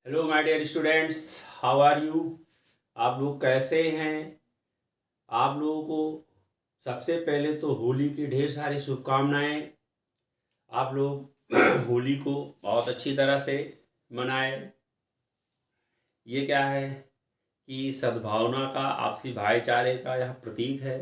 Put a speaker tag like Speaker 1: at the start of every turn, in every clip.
Speaker 1: Hello my dear students, how are you. आप लोग कैसे हैं। आप लोगों को सबसे पहले तो होली की ढेर सारी शुभकामनाएं। आप लोग होली को बहुत अच्छी तरह से मनाएं। ये क्या है कि सद्भावना का, आपसी भाईचारे का यह प्रतीक है।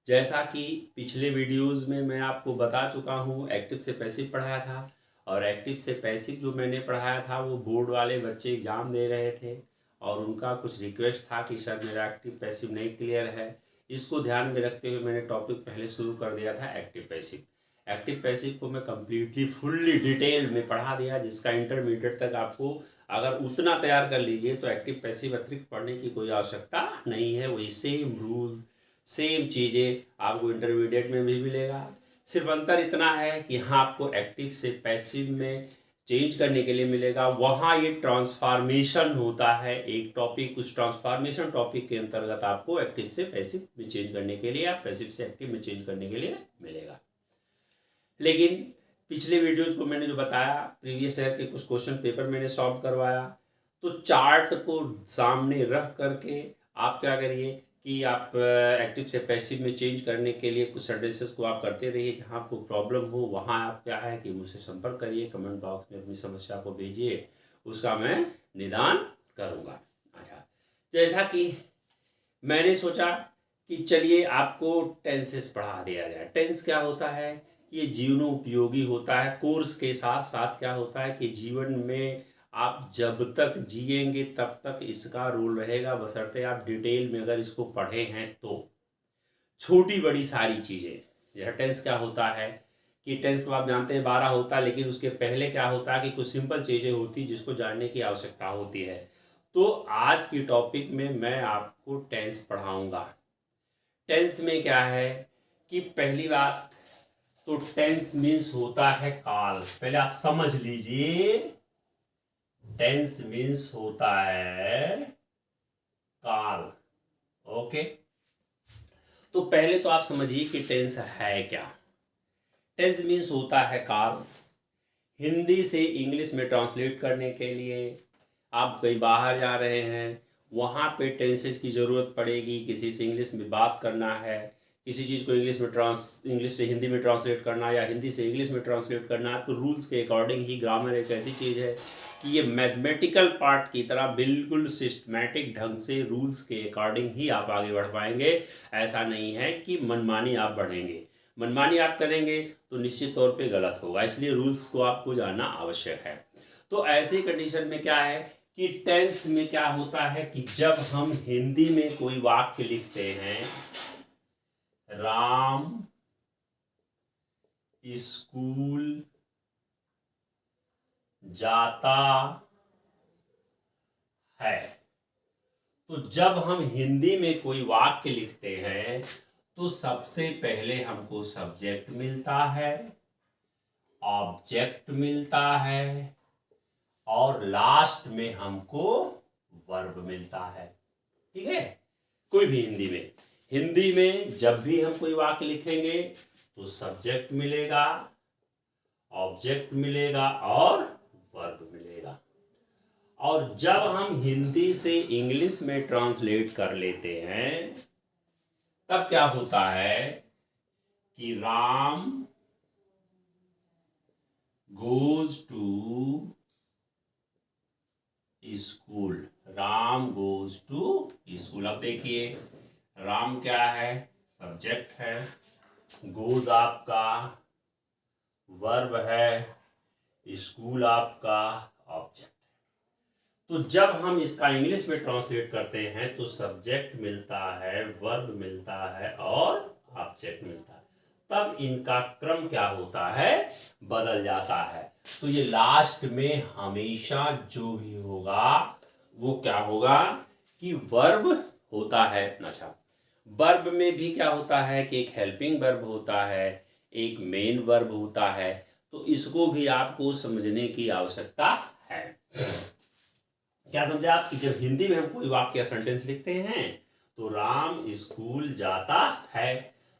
Speaker 1: जैसा कि पिछले वीडियोस में मैं आपको बता चुका हूँ, एक्टिव से पैसिव पढ़ाया था। और एक्टिव से पैसिव जो मैंने पढ़ाया था वो बोर्ड वाले बच्चे एग्ज़ाम दे रहे थे और उनका कुछ रिक्वेस्ट था कि सर मेरा एक्टिव पैसिव नहीं क्लियर है। इसको ध्यान में रखते हुए मैंने टॉपिक पहले शुरू कर दिया था एक्टिव पैसिव। एक्टिव पैसिव को मैं कम्प्लीटली फुल्ली डिटेल में पढ़ा दिया, जिसका इंटरमीडिएट तक आपको अगर उतना तैयार कर लीजिए तो एक्टिव पैसिव अतिरिक्त पढ़ने की कोई आवश्यकता नहीं है। वही सेम रूल सेम चीज़ें आपको इंटरमीडिएट में भी मिलेगा। सिर्फ अंतर इतना है कि यहाँ आपको एक्टिव से पैसिव में चेंज करने के लिए मिलेगा। वहाँ ये ट्रांसफॉर्मेशन होता है एक टॉपिक, उस ट्रांसफॉर्मेशन टॉपिक के अंतर्गत आपको एक्टिव से पैसिव में चेंज करने के लिए या पैसिव से एक्टिव में चेंज करने के लिए मिलेगा। लेकिन पिछले वीडियोज को मैंने जो बताया, प्रीवियस ईयर के कुछ क्वेश्चन पेपर मैंने सॉल्व करवाया, तो चार्ट को सामने रख करके आप क्या करिए कि आप एक्टिव से पैसिव में चेंज करने के लिए कुछ सेंटेंसेस को आप करते रहिए। जहाँ आपको प्रॉब्लम हो वहाँ आप क्या है कि मुझसे संपर्क करिए, कमेंट बॉक्स में अपनी समस्या को भेजिए, उसका मैं निदान करूँगा। अच्छा, जैसा कि मैंने सोचा कि चलिए आपको टेंसेस पढ़ा दिया जाए। टेंस क्या होता है, ये जीवनों उपयोगी होता है। कोर्स के साथ साथ क्या होता है कि जीवन में आप जब तक जिएंगे तब तक इसका रोल रहेगा, बशर्ते आप डिटेल में अगर इसको पढ़े हैं तो। छोटी बड़ी सारी चीज़ें, यह टेंस क्या होता है कि टेंस तो आप जानते हैं 12 होता है, लेकिन उसके पहले क्या होता है कि कुछ सिंपल चीज़ें होती जिसको जानने की आवश्यकता होती है। तो आज की टॉपिक में मैं आपको टेंस पढ़ाऊँगा। टेंस में क्या है कि पहली बात तो टेंस मीन्स होता है काल। पहले आप समझ लीजिए, टेंस मीन्स होता है काल। ओके, तो पहले तो आप समझिए कि टेंस है क्या। टेंस मीन्स होता है काल। हिंदी से इंग्लिश में ट्रांसलेट करने के लिए आप कहीं बाहर जा रहे हैं, वहाँ पे टेंसेस की ज़रूरत पड़ेगी। किसी से इंग्लिश में बात करना है, किसी चीज़ को इंग्लिश से हिंदी में ट्रांसलेट करना या हिंदी से इंग्लिश में ट्रांसलेट करना, तो रूल्स के अकॉर्डिंग ही। ग्रामर एक ऐसी चीज़ है कि ये मैथमेटिकल पार्ट की तरह बिल्कुल सिस्टमैटिक ढंग से रूल्स के अकॉर्डिंग ही आप आगे बढ़ पाएंगे। ऐसा नहीं है कि मनमानी आप बढ़ेंगे। मनमानी आप करेंगे तो निश्चित तौर पे गलत होगा, इसलिए रूल्स को आपको जानना आवश्यक है। तो ऐसी कंडीशन में क्या है कि टेंस में क्या होता है कि जब हम हिंदी में कोई वाक्य लिखते हैं, राम स्कूल जाता है, तो जब हम हिंदी में कोई वाक्य लिखते हैं तो सबसे पहले हमको सब्जेक्ट मिलता है, ऑब्जेक्ट मिलता है और लास्ट में हमको वर्ब मिलता है। ठीक है, कोई भी हिंदी में जब भी हम कोई वाक्य लिखेंगे तो सब्जेक्ट मिलेगा, ऑब्जेक्ट मिलेगा और वर्ब मिलेगा। और जब हम हिंदी से इंग्लिश में ट्रांसलेट कर लेते हैं तब क्या होता है कि Ram goes to school. Ram goes to school. अब देखिए, राम क्या है, सब्जेक्ट है, गोज आपका वर्ब है, स्कूल आपका ऑब्जेक्ट। तो जब हम इसका इंग्लिश में ट्रांसलेट करते हैं तो सब्जेक्ट मिलता है, वर्ब मिलता है और ऑब्जेक्ट मिलता है। तब इनका क्रम क्या होता है, बदल जाता है। तो ये लास्ट में हमेशा जो भी होगा वो क्या होगा कि वर्ब होता है। अच्छा, वर्ब में भी क्या होता है कि एक हेल्पिंग वर्ब होता है, एक मेन वर्ब होता है। तो इसको भी आपको समझने की आवश्यकता है। क्या समझे आप कि जब हिंदी में हम कोई वाक्य या सेंटेंस लिखते हैं तो राम स्कूल जाता है,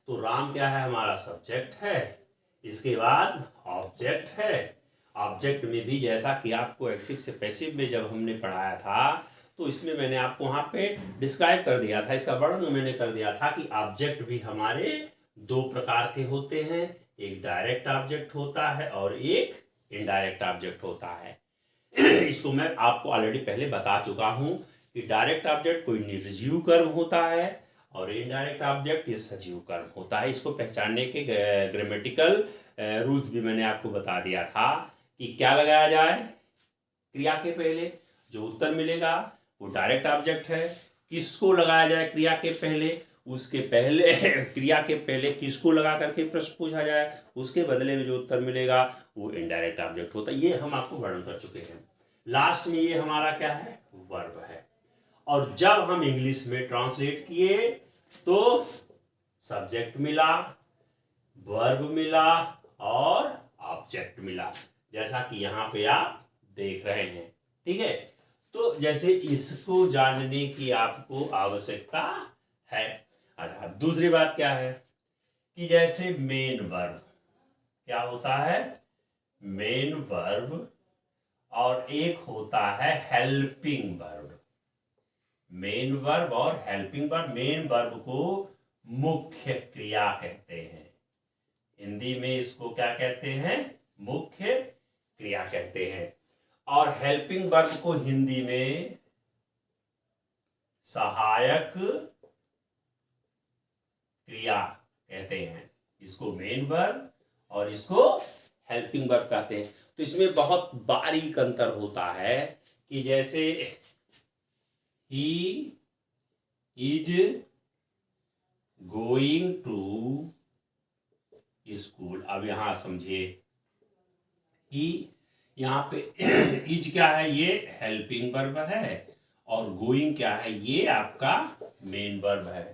Speaker 1: तो राम क्या है, हमारा सब्जेक्ट है, इसके बाद ऑब्जेक्ट है ऑब्जेक्ट में भी, जैसा कि आपको एक्टिव से पैसिव में जब हमने पढ़ाया था तो इसमें मैंने आपको वहाँ पे डिस्क्राइब कर दिया था, इसका वर्णन मैंने कर दिया था कि ऑब्जेक्ट भी हमारे दो प्रकार के होते हैं, एक डायरेक्ट ऑब्जेक्ट होता है और एक इनडायरेक्ट ऑब्जेक्ट होता है। इसको मैं आपको ऑलरेडी पहले बता चुका हूँ कि डायरेक्ट ऑब्जेक्ट कोई निर्जीव कर्म होता है और इनडायरेक्ट ऑब्जेक्ट ये सजीव कर्म होता है। इसको पहचानने के ग्रामेटिकल रूल्स भी मैंने आपको बता दिया था कि क्या लगाया जाए क्रिया के पहले, जो उत्तर मिलेगा वो डायरेक्ट ऑब्जेक्ट है। किसको लगाया जाए क्रिया के पहले, उसके पहले क्रिया के पहले किसको लगा करके प्रश्न पूछा जाए, उसके बदले में जो उत्तर मिलेगा वो इनडायरेक्ट ऑब्जेक्ट होता है। ये हम आपको वर्णन कर चुके हैं। लास्ट में ये हमारा क्या है, वर्ब है। और जब हम इंग्लिश में ट्रांसलेट किए तो सब्जेक्ट मिला, वर्ब मिला और ऑब्जेक्ट मिला, जैसा कि यहाँ पे आप देख रहे हैं। ठीक है, तो जैसे इसको जानने की आपको आवश्यकता है। अच्छा, दूसरी बात क्या है कि जैसे मेन वर्ब क्या होता है, मेन वर्ब, और एक होता है हेल्पिंग वर्ब। मेन वर्ब और हेल्पिंग वर्ब, मेन वर्ब को मुख्य क्रिया कहते हैं, हिंदी में इसको क्या कहते हैं, मुख्य क्रिया कहते हैं। और हेल्पिंग वर्ब को हिंदी में सहायक क्रिया कहते हैं। इसको मेन वर्ब और इसको हेल्पिंग वर्ब कहते हैं। तो इसमें बहुत बारीक अंतर होता है कि जैसे ही इज गोइंग टू स्कूल, अब यहां समझिए, ही यहाँ पे इज क्या है, ये हेल्पिंग वर्ब है, और गोइंग क्या है, ये आपका मेन वर्ब है।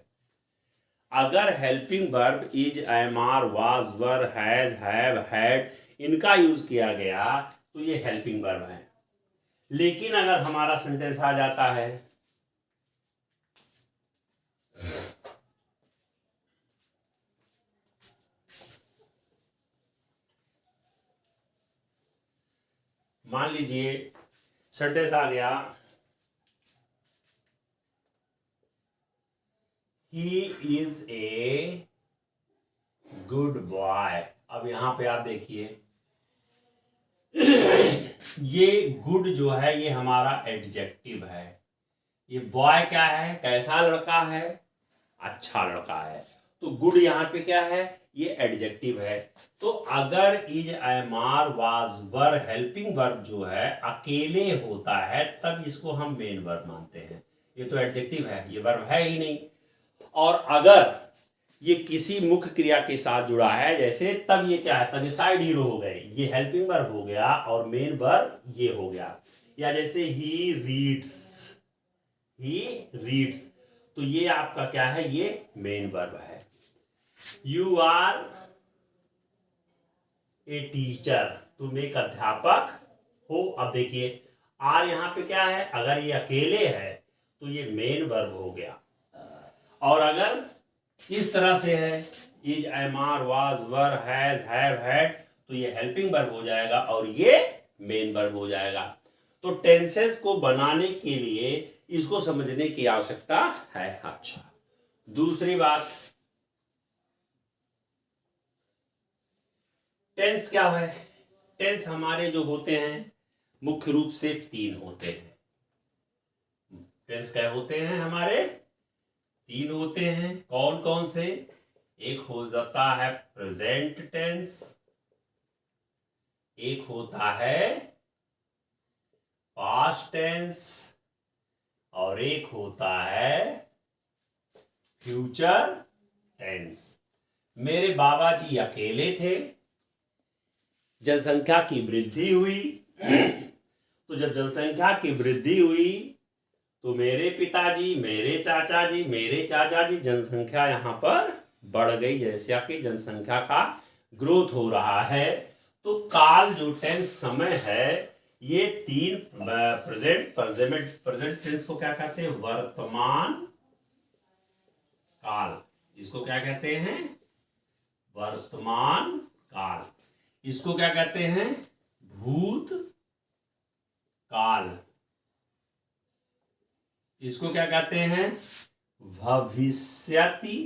Speaker 1: अगर helping verb is, am are, was, were, has, have, had इनका यूज किया गया तो ये हेल्पिंग वर्ब है। लेकिन अगर हमारा सेंटेंस आ जाता है मान लीजिए सेंटेंस आ गया he is a good boy. अब यहां पे आप देखिए ये गुड जो है ये हमारा एडजेक्टिव है, ये बॉय क्या है, कैसा लड़का है, अच्छा लड़का है। तो गुड यहाँ पे क्या है, ये एडजेक्टिव है। तो अगर is, am are, was, were helping verb जो है अकेले होता है तब इसको हम मेन वर्ब मानते हैं। ये तो एडजेक्टिव है, ये वर्ब है ही नहीं। और अगर ये किसी मुख्य क्रिया के साथ जुड़ा है जैसे, तब ये क्या है, तब ये साइड हीरो हो गए, ये हेल्पिंग वर्ब हो गया और मेन वर्ब ये हो गया। या जैसे ही रीड्स, ही रीड्स, तो ये आपका क्या है, ये मेन वर्ब है। यू आर ए टीचर, तुम एक अध्यापक हो। अब देखिए आर यहाँ पे क्या है, अगर ये अकेले है तो ये मेन वर्ब हो गया, और अगर इस तरह से है is, am are, was, were, has, have, had, तो ये हेल्पिंग वर्ब हो जाएगा और ये मेन वर्ब हो जाएगा। तो टेंसेस को बनाने के लिए इसको समझने की आवश्यकता है। अच्छा, दूसरी बात, टेंस क्या है, टेंस हमारे जो होते हैं मुख्य रूप से तीन होते हैं। टेंस क्या होते हैं, हमारे तीन होते हैं। कौन कौन से, एक हो जाता है प्रेजेंट टेंस, एक होता है पास्ट टेंस, और एक होता है फ्यूचर टेंस। मेरे बाबा जी अकेले थे, जनसंख्या की वृद्धि हुई, तो जब जनसंख्या की वृद्धि हुई तो मेरे पिताजी, मेरे चाचा जी, मेरे चाचा जी, जनसंख्या यहां पर बढ़ गई, जैसे कि जनसंख्या का ग्रोथ हो रहा है। तो काल जो टेंस समय है, ये तीन प्रेजेंट टेंस को क्या कहते हैं, वर्तमान काल, इसको क्या कहते हैं, वर्तमान काल, इसको क्या कहते हैं, भूत काल, इसको क्या कहते हैं? भविष्यति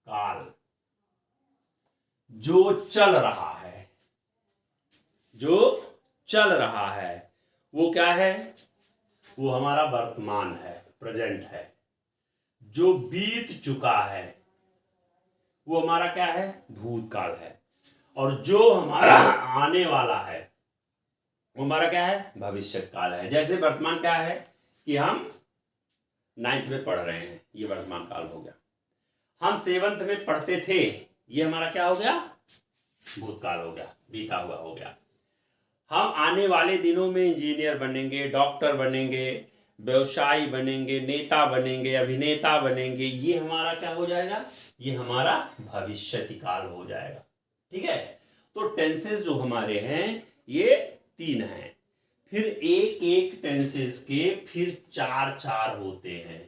Speaker 1: काल। जो चल रहा है, जो चल रहा है वो क्या है? वो हमारा वर्तमान है, प्रेजेंट है। जो बीत चुका है वो हमारा क्या है? भूतकाल है। और जो हमारा आने वाला है वो हमारा क्या है? भविष्य काल है। जैसे वर्तमान क्या है कि हम 9th में पढ़ रहे हैं, ये वर्तमान काल हो गया। हम 7th में पढ़ते थे, ये हमारा क्या हो गया? भूतकाल हो गया, बीता हुआ हो गया। हम आने वाले दिनों में इंजीनियर बनेंगे, डॉक्टर बनेंगे, व्यवसायी बनेंगे, नेता बनेंगे, अभिनेता बनेंगे, ये हमारा क्या हो जाएगा? ये हमारा भविष्यति काल हो जाएगा। ठीक है, तो टेंसेस जो हमारे हैं ये 3 हैं। फिर एक एक टेंसेस के फिर 4 होते हैं।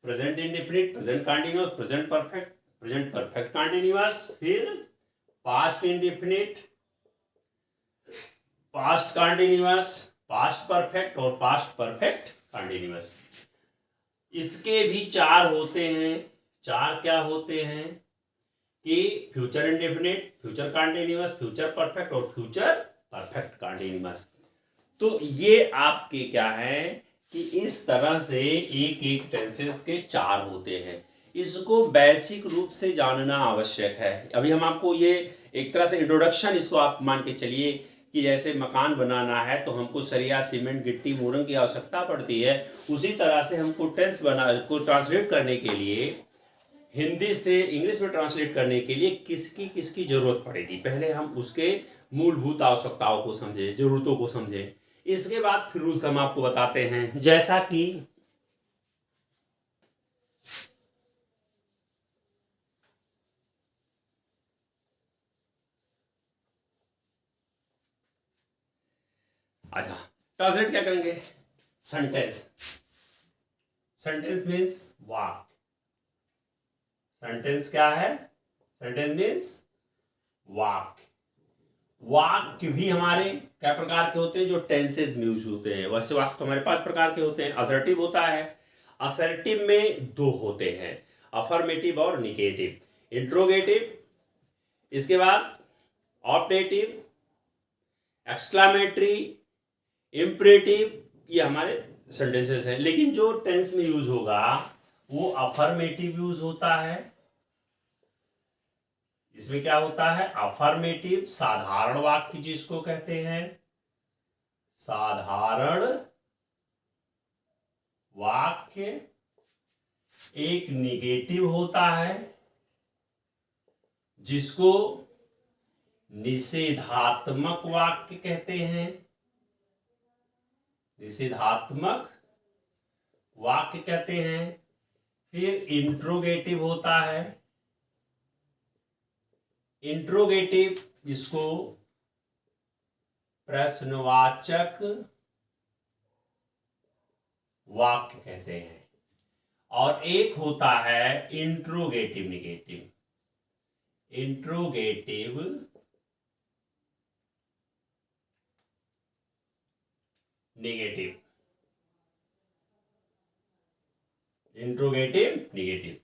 Speaker 1: Present indefinite, present continuous, present perfect, present perfect continuous, फिर past indefinite, past continuous, past perfect और पास्ट परफेक्ट कंटीन्यूअस। इसके भी 4 होते हैं। 4 क्या होते हैं कि future indefinite, future continuous, future perfect और फ्यूचर परफेक्ट कंटीन्यूअस। तो ये आपके क्या है कि इस तरह से एक एक टेंसेस के 4 होते हैं। इसको बेसिक रूप से जानना आवश्यक है। अभी हम आपको ये एक तरह से इंट्रोडक्शन, इसको आप मान के चलिए कि जैसे मकान बनाना है तो हमको सरिया, सीमेंट, गिट्टी, मोरंग की आवश्यकता पड़ती है। उसी तरह से हमको टेंस को ट्रांसलेट करने के लिए, हिंदी से इंग्लिश में ट्रांसलेट करने के लिए किसकी किसकी जरूरत पड़ेगी, पहले हम उसके मूलभूत आवश्यकताओं को समझे, जरूरतों को समझे। इसके बाद फिर रूल्स हम आपको बताते हैं, जैसा कि अच्छा, ट्रांसलेट क्या करेंगे? सेंटेंस। सेंटेंस मीन्स वाक्य। सेंटेंस क्या है? सेंटेंस मीन्स वाक्य। वाक्य भी हमारे क्या प्रकार के होते हैं? जो टेंसेस में यूज होते हैं। वैसे वाक्य तो हमारे 5 प्रकार के होते हैं। असर्टिव होता है, असर्टिव में 2 होते हैं, अफर्मेटिव और निगेटिव। इंट्रोगेटिव, इसके बाद ऑपरेटिव, एक्सक्लामेटरी, इंपरेटिव, ये हमारे सेंटेंसेस हैं। लेकिन जो टेंस में यूज होगा वो अफर्मेटिव यूज होता है। इसमें क्या होता है? अफर्मेटिव, साधारण वाक्य जिसको कहते हैं, साधारण वाक्य। एक निगेटिव होता है जिसको निषेधात्मक वाक्य कहते हैं। निषेधात्मक वाक्य कहते हैं। फिर इंट्रोगेटिव होता है। इंट्रोगेटिव, इसको प्रश्नवाचक वाक्य कहते हैं। और एक होता है interrogative negative. Interrogative negative, interrogative negative.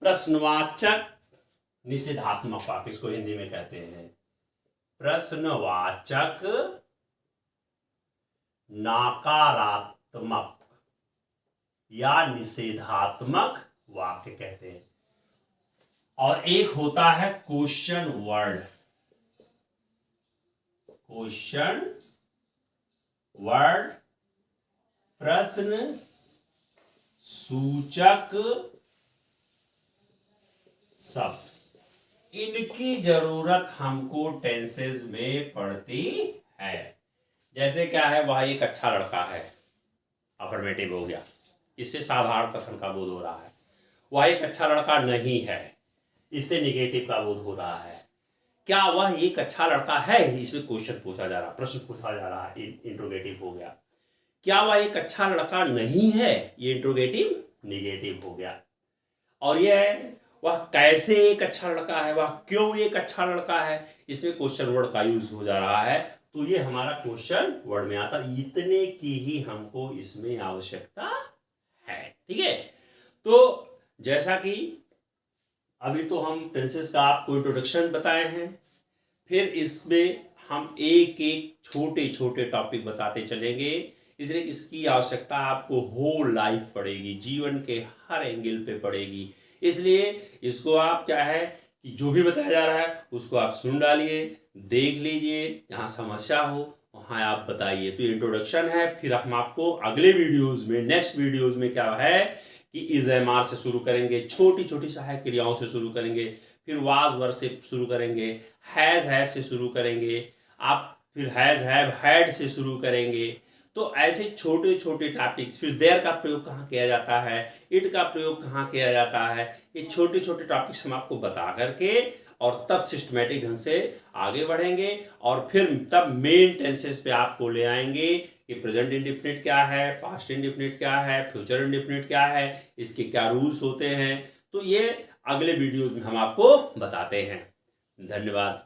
Speaker 1: प्रश्नवाचक निषेधात्मक वाक्य, इसको हिंदी में कहते हैं प्रश्नवाचक नकारात्मक या निषेधात्मक वाक्य कहते हैं। और एक होता है क्वेश्चन वर्ड। क्वेश्चन वर्ड, प्रश्न सूचक शब्द। इनकी जरूरत हमको टेंसेस में पड़ती है। जैसे क्या है? वह एक अच्छा लड़का है, अफर्मेटिव हो गया, इससे साधारण कथन का बोध हो रहा है। वह एक अच्छा लड़का नहीं है, इससे निगेटिव का बोध हो रहा है। क्या वह एक अच्छा लड़का है? इसमें क्वेश्चन पूछा जा रहा, प्रश्न पूछा जा रहा है, इंट्रोगेटिव हो गया। क्या वह एक अच्छा लड़का नहीं है? ये इंट्रोगेटिव निगेटिव हो गया। और यह वह कैसे एक अच्छा लड़का है, वह क्यों एक अच्छा लड़का है, इसमें क्वेश्चन वर्ड का यूज हो जा रहा है। तो ये हमारा क्वेश्चन वर्ड में आता, इतने की ही हमको इसमें आवश्यकता है। ठीक है, तो जैसा कि अभी तो हम टेंसेस का आपको इंट्रोडक्शन बताए हैं, फिर इसमें हम एक एक छोटे छोटे टॉपिक बताते चलेंगे, इसलिए इसकी आवश्यकता आपको होल लाइफ पड़ेगी, जीवन के हर एंगल पे पड़ेगी। इसलिए इसको आप क्या है कि जो भी बताया जा रहा है उसको आप सुन डालिए, देख लीजिए, जहाँ समस्या हो वहाँ आप बताइए। तो इंट्रोडक्शन है, फिर हम आपको अगले वीडियोज़ में, नेक्स्ट वीडियोज़ में क्या है कि इज एम आर से शुरू करेंगे, छोटी छोटी सहायक क्रियाओं से शुरू करेंगे, फिर वाज वर से शुरू करेंगे, हैज हैव से शुरू करेंगे, आप फिर हैज हैव हैड से शुरू करेंगे। तो ऐसे छोटे छोटे टॉपिक्स, फिर देयर का प्रयोग कहाँ किया जाता है, इट का प्रयोग कहाँ किया जाता है, ये छोटे छोटे टॉपिक्स हम आपको बता करके और तब सिस्टमेटिक ढंग से आगे बढ़ेंगे, और फिर तब मेन टेंसेस पे आपको ले आएंगे कि प्रेजेंट इंडेफिनिट क्या है, पास्ट इंडेफिनिट क्या है, फ्यूचर इंडेफिनिट क्या है, इसके क्या रूल्स होते हैं। तो ये अगले वीडियोज में हम आपको बताते हैं। धन्यवाद।